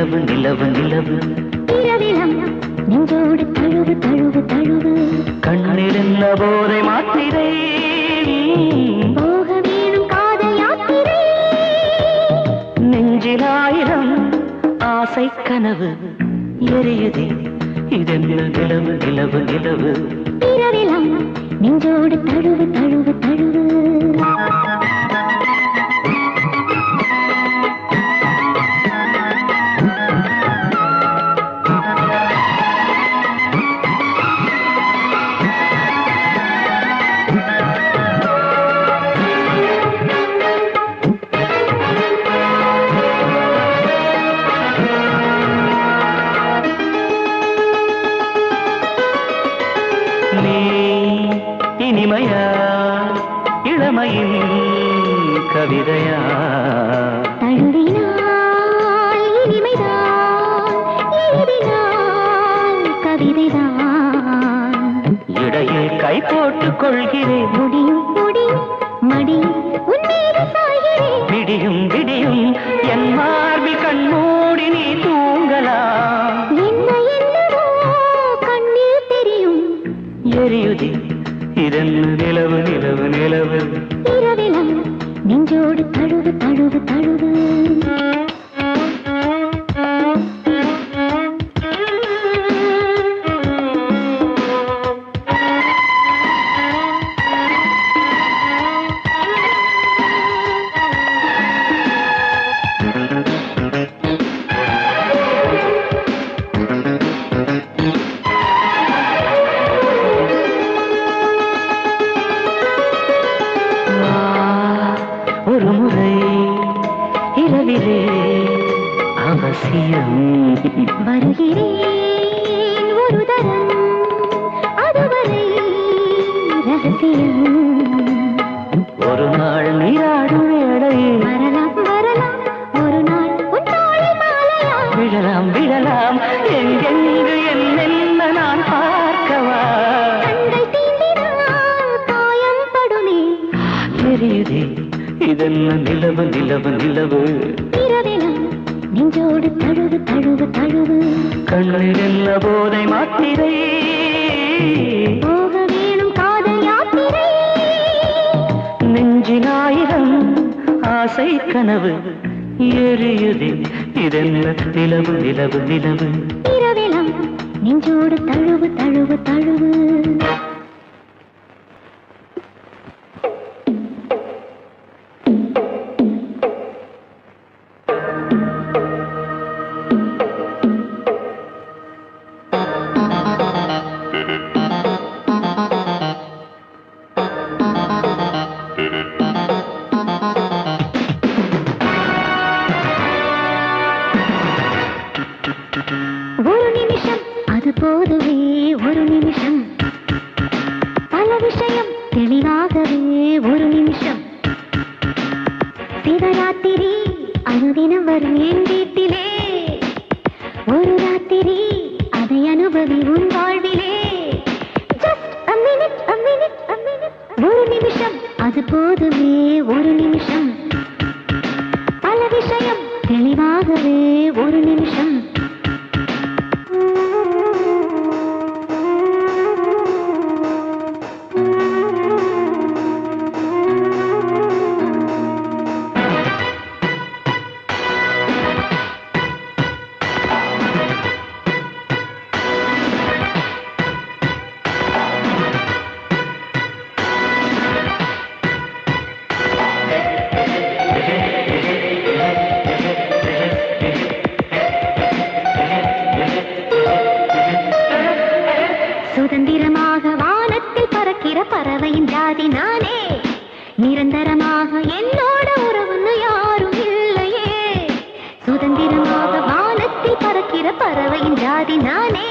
நிலவு நிலவு நிலவு இரவிலம் நெஞ்சோடு தழுவு தழுவு தழுவு கண்ணிருந்த போதை மாத்திரை போக வேணும் காதல் யாத்திரை நெஞ்சிலாயிரம் ஆசை கனவு எரியுதே இதென்ன நிலவு நிலவு நிலவு இரவிலம் நெஞ்சோடு தழுவு தழுவு தழுவு இனிமையா இளமையின் கவிதையா தழுவினால் இனிமைதான் எழுதினால் கவிதைதான் இடையில் கை போட்டுக் கொள்கிறேன் முடியும் முடியும் மடி உன்மீது சாய்கிறேன் விடியும் விடியும் என் மார்பில் கண்மூடி நீ தூங்கலாம் என்ன என்னவோ கண்ணில் தெரியும் எரியுதே இதென்ன நிலவு நிலவு நிலவு இரவிலம் நெஞ்சோடு தழுவு தழுவு தழுவு ஒரு முறை இரவிலே அவசியம் வருகிறேன் ஒரு தரம் அதுவரை ரகசியம் ஒரு நாள் நீராடும் வேளை வரலாம் வரலாம் ஒரு நாள் உன்னாளி மாலையா விழலாம் விழலாம் எங்கெங்கு என்னென்ன நான் பார்க்கவா கண்கள் தீண்டினால் காயம் படுமே எரியுதே இதென்ன நிலவு நிலவு நிலவு இரவிலம் நெஞ்சோடு தழுவு தழுவு தழுவு கண்ணில் போதை மாத்திரை போக வேணும் காதல் யாத்திரை நெஞ்சினாயிரம் ஆசை கனவு எரியுதே இதென்ன நிலவு நிலவு நிலவு இரவிலம் நெஞ்சோடு தழுவு தழுவு தழுவு ஒரு நிமிஷம் அது போதுவே ஒரு நிமிஷம் பல விஷயம் தெளிவாகவே ஒரு நிமிஷம் சிவராத்திரி அனுதினம் வரும் என் வீட்டிலே ஒரு ராத்திரி அதை அனுபவி உன் வாழ்விலே Just a minute, a minute, a minute. ஒரு நிமிஷம் அது போதுமே ஒரு நிமிஷம் பல விஷயம் தெளிவாகவே ஒரு நிமிஷம் சுதந்திரமாக வானத்தில் பறக்கிற பறவையின் ஜாதி நானே நிரந்தரமாக என்னோட உறவுன்னு யாரும் இல்லையே சுதந்திரமாக வானத்தில் பறக்கிற பறவையின் ஜாதி நானே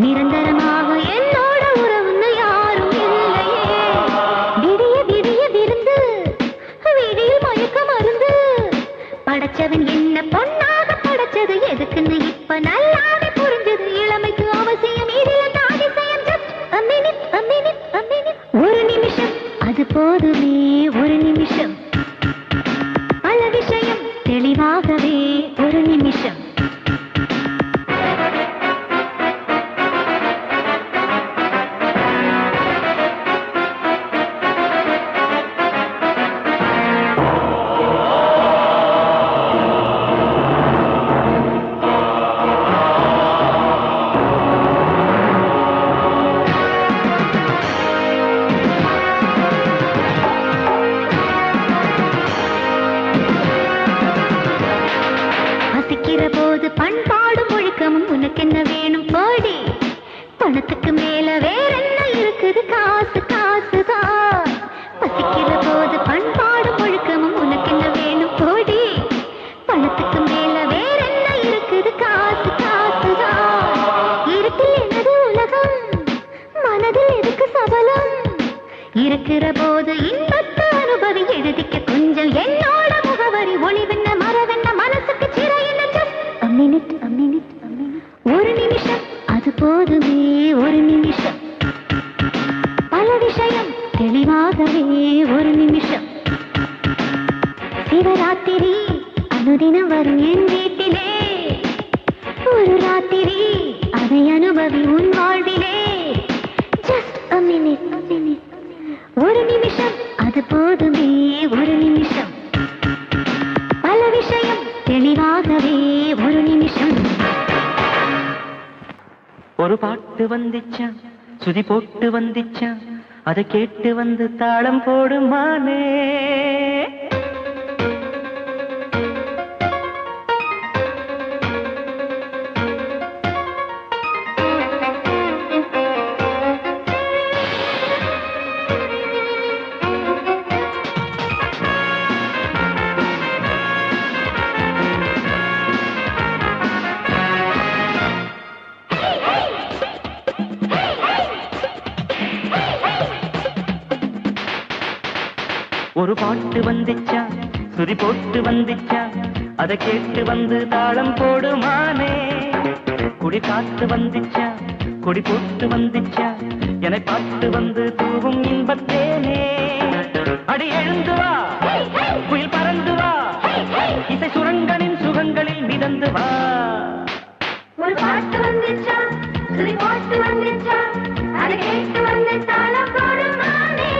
நிரந்தரமாக என்னோட உறவுன்னு யாரும் இல்லையே விடிய விடிய விருந்து விடியில் மயக்க மருந்து படைச்சவன் என்ன பொன்னாக படைச்சது எதுக்குன்னு இப்ப நல்லாவே புரிஞ்சது இளமைக்கு அவசியம் இதில் ஒரு நிமிஷம் அது போதுமே ஒரு நிமிஷம் பல விஷயம் தெளிவாகவே ஒரு நிமிஷம் உனக்கு என்ன வேணும் போடி பணத்துக்கு மேல வேற என்ன இருக்குது காசு காசுதான் பசிக்கிற போது பண்பாடும் ஒழுக்கமும் உனக்கு என்ன வேணும் போடி பணத்துக்கு மேல வேற என்ன இருக்குது காசு காசுதான் இருட்டில் எனது உலகம் மனதில் எதுக்கு சபலம் இருக்கிற போது இன்பத்து அனுபவி எழுதிக்க கொஞ்சம் என்னோட முகவரி ஒளிவென்ன மரவென்ன மனசுக்கு சிறை என்ன ஒரு நிமிஷம் அது போதுமே ஒரு நிமிஷம் பல விஷயம் தெளிவாகவே ஒரு நிமிஷம் சிவராத்திரி அனுதினம் வரும் என் வீட்டிலே ஒரு ராத்திரி அதை அனுபவி உன் வாழ்விலே ஜஸ்ட் a minute ஒரு நிமிஷம் அது போதுமே ஒரு நிமிஷம் பல விஷயம் தெளிவாகவே ஒரு நிமிஷம் ஒரு பாட்டு வந்துச்சா சுதி போட்டு வந்துச்சா அதை கேட்டு வந்து தாளம் போடுமானே ஒரு பாட்டு வந்துச்சா சுதி போட்டு வந்துச்சா அதை கேட்டு வந்து தாளம் போடுமானே குடி காத்து வந்துச்சா கொடி போட்டு வந்துச்சா என பார்த்து வந்து தூவும் இன்பத்தேனே அடி எழுந்து வா குயில் பறந்து வா இசை சுரங்களின் சுகங்களில் மிதந்து வா ஒரு பாட்டு வந்துச்சா சுதி போட்டு வந்துச்சா அதை கேட்டு வந்து தாளம் போடுமானே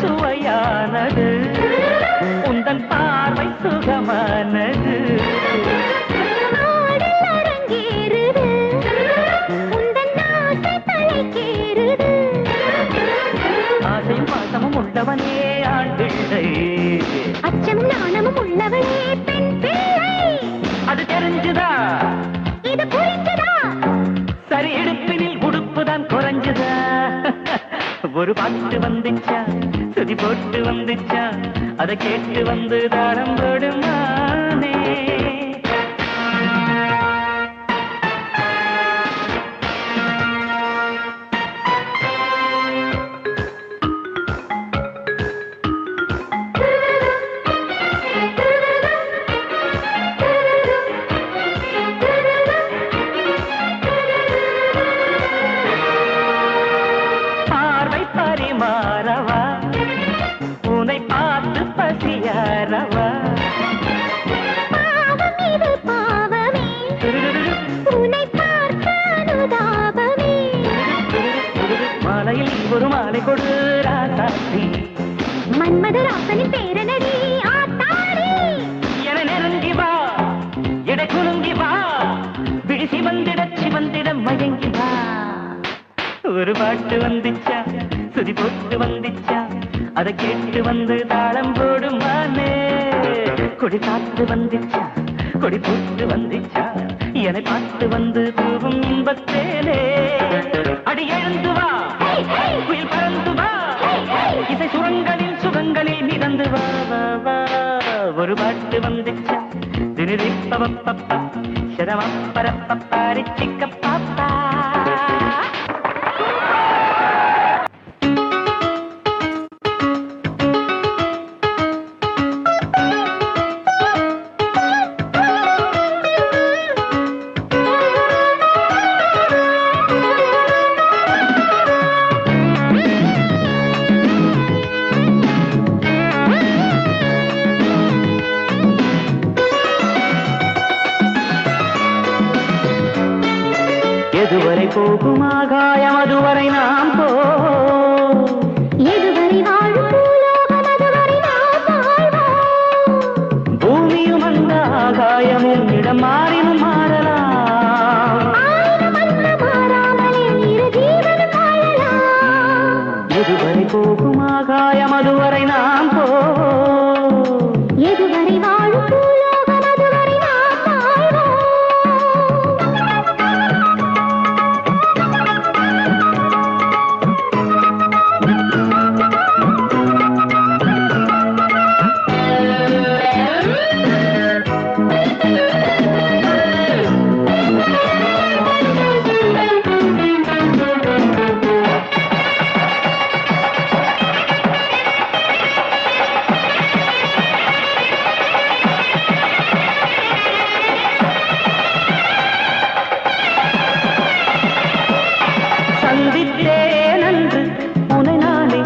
சுவையானது உந்தன் பார்வை சுகமானது ஆசையும் பாசமும் உள்ளவனே ஆண் பிள்ளை அச்சமும் நாணமும் உள்ளவனே பெண் பிள்ளை அது தெரிஞ்சுதா இது புரிஞ்சுதா சரி இடுப்பினில் உடுப்புதான் குறைஞ்சுதா ஒரு பாட்டு வந்துச்சா சுதி போட்டு வந்துச்சா அதை கேட்டு வந்து தாளம் போடுமானே பரிமாறவா உன்னை பார்த்து பசியாரவா பாவம் இது பாவமே உன்னை பார்த்த அனுதாபமே மாலையில் ஒரு மாலை கொடு ராசாத்தி மன்மதராசனின் பேரனடி ஆத்தாடி என நெருங்கி வா எடை குலுங்கி வா விழிசி வந்திட மயங்கி வா ஒரு பாட்டு வந்துச்சா சுதி போட்டு வந்துச்சா அதை கேட்டு வந்து தாளம் போடுமானே கொடி காத்து வந்துச்சா கொடி போட்டு வந்துச்சா என்னை பார்த்து வந்து தூவும் இன்பத்தேனே அடி எழுந்து வா குயில் பறந்து வா இசை சுரங்களில் சுகங்களில் மிதந்து வா வா வா ஒரு பாட்டு வந்துச்சா தினிரி பப்பப்பா சரவப்பரப்பப்பாரி சிக்க பாப்பா எதுவரை போகும் ஆகாயம் அதுவரை நாம் போ எதுவரை வாழும் பூலோகம் அதுவரை நாம் வாழ்வோம். பூமியும் அந்த ஆகாயமும் இடம் மாறினும் மாறலாம். ஆயிரம் அல்ல மாறாமலே இரு ஜீவனும் வாழலாம். எதுவரை போகும் ஆகாயம் அதுவரை நாம் போ எதுவரை வாழும் பூலோகம் அதுவரை நாம் வாழ்வோம். சந்தித்தேன் அன்று உனை நானே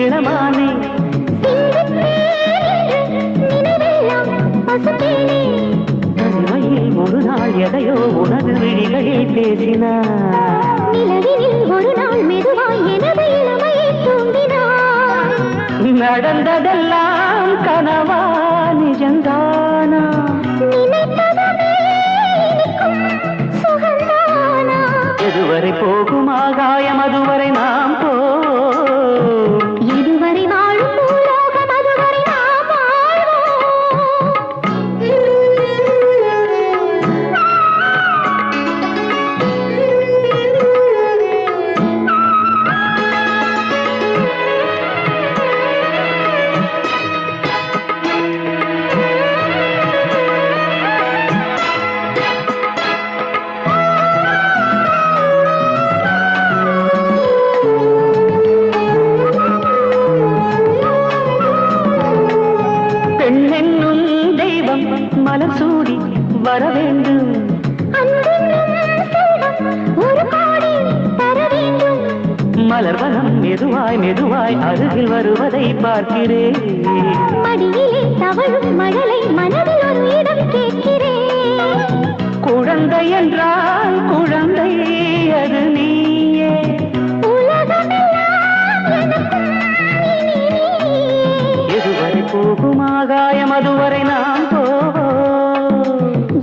இளமானே தனிமையில் ஒரு நாள் எதையோ உனது விழிகளில் பேசினார். நிலவினில் ஒரு நாள் மெதுவாய் எனது இளமையை தூண்டினார். நடந்ததெல்லாம் கனவா நிஜந்தானா நினைத்ததுமே இனிக்கும் சுகந்தானா. எதுவரை போகும் ஆகாயம் அதுவரை நாம் போ இதுவரை வாழும் பூலோகம் அதுவரை நாம் பெண்ணென்னும் தெய்வம் மலர் சூடி வர வேண்டும். ஒரு கோடி தர வேண்டும். மலர்வனம் மெதுவாய் மெதுவாய் அருகில் வருவதை பார்க்கிறேன். மடியிலே தவழும் மழலை மனதில் ஒரு இடம் கேட்கிறேன். குழந்தை என்றால் குழந்தை அது நீயே. உலகமெல்லாம் எனக்கும் இனி நீயே. எதுவரை போகும் ஆகாயம் அதுவரை நாம் போ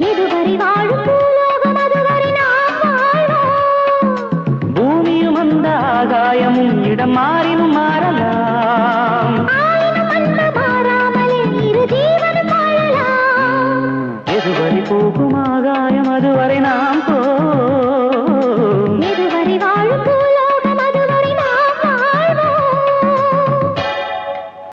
எதுவரை வாழும் பூலோகம் அதுவரை நாம் வாழ்வோம். பூமியும் அந்த ஆகாயமும் இடம் மாறினும் மாறலாம். ஆயிரம் அல்ல மாறாமலே இரு ஜீவனும் வாழலாம். எதுவரை போகும் ஆகாயம் அதுவரை நாம் போ